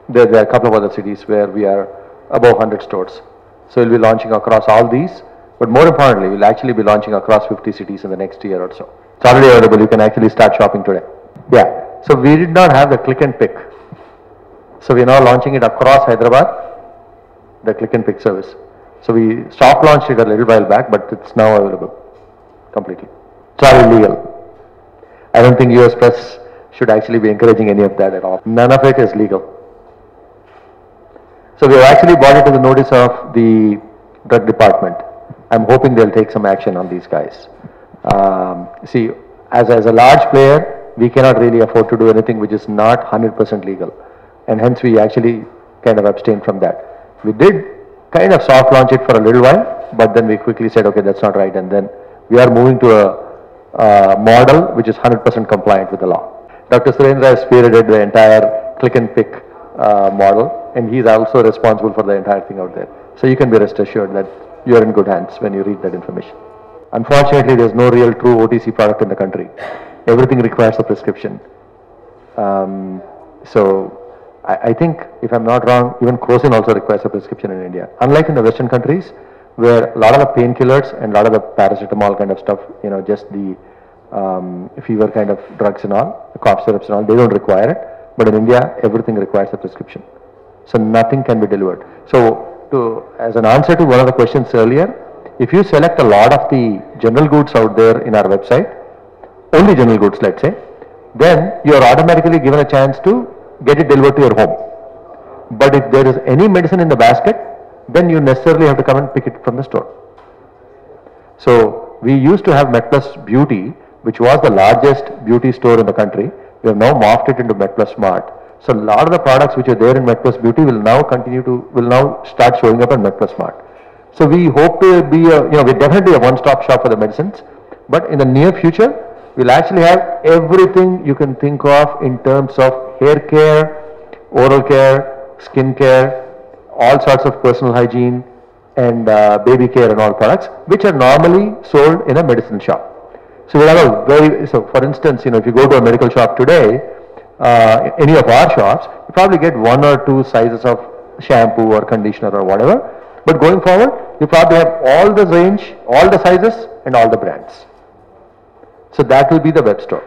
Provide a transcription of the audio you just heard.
There are a couple of other cities where we are above 100 stores. So we'll be launching across all these, but more importantly, we'll actually be launching across 50 cities in the next year or so. It's already available. You can actually start shopping today. Yeah. So we did not have the click and pick. So we're now launching it across Hyderabad, the click and pick service. So we soft launched it a little while back, but it's now available completely. It's all illegal. I don't think US Press should actually be encouraging any of that at all. None of it is legal. So we have actually brought it to the notice of the drug department. I'm hoping they'll take some action on these guys. See, as a large player, we cannot really afford to do anything which is not 100% legal. And hence we actually kind of abstained from that. We did kind of soft launch it for a little while, but then we quickly said, okay, that's not right. And then we are moving to a model which is 100% compliant with the law. Dr. Surendra has spearheaded the entire click and pick model, and he's also responsible for the entire thing out there. So you can be rest assured that you are in good hands when you read that information. Unfortunately, there's no real true OTC product in the country. Everything requires a prescription. So I think, if I'm not wrong, even Crocin also requires a prescription in India. Unlike in the Western countries, where a lot of the painkillers and a lot of the paracetamol kind of stuff, you know, just the fever kind of drugs and all, the cough syrups and all, they don't require it. But in India, everything requires a prescription. So nothing can be delivered. So as an answer to one of the questions earlier, if you select a lot of the general goods out there in our website, only general goods, let's say, then you are automatically given a chance to get it delivered to your home. But if there is any medicine in the basket, then you necessarily have to come and pick it from the store. So we used to have MedPlus Beauty, which was the largest beauty store in the country. We have now morphed it into MedPlus Smart. So a lot of the products which are there in MedPlus Beauty will now start showing up in MedPlus Smart. So we hope to be we're definitely a one-stop shop for the medicines, but in the near future, we'll actually have everything you can think of in terms of hair care, oral care, skin care, all sorts of personal hygiene and baby care and all products, which are normally sold in a medicine shop. So we'll have so for instance, if you go to a medical shop today, any of our shops, you probably get 1 or 2 sizes of shampoo or conditioner or whatever. But going forward, you probably have all the range, all the sizes and all the brands. So that will be the web store.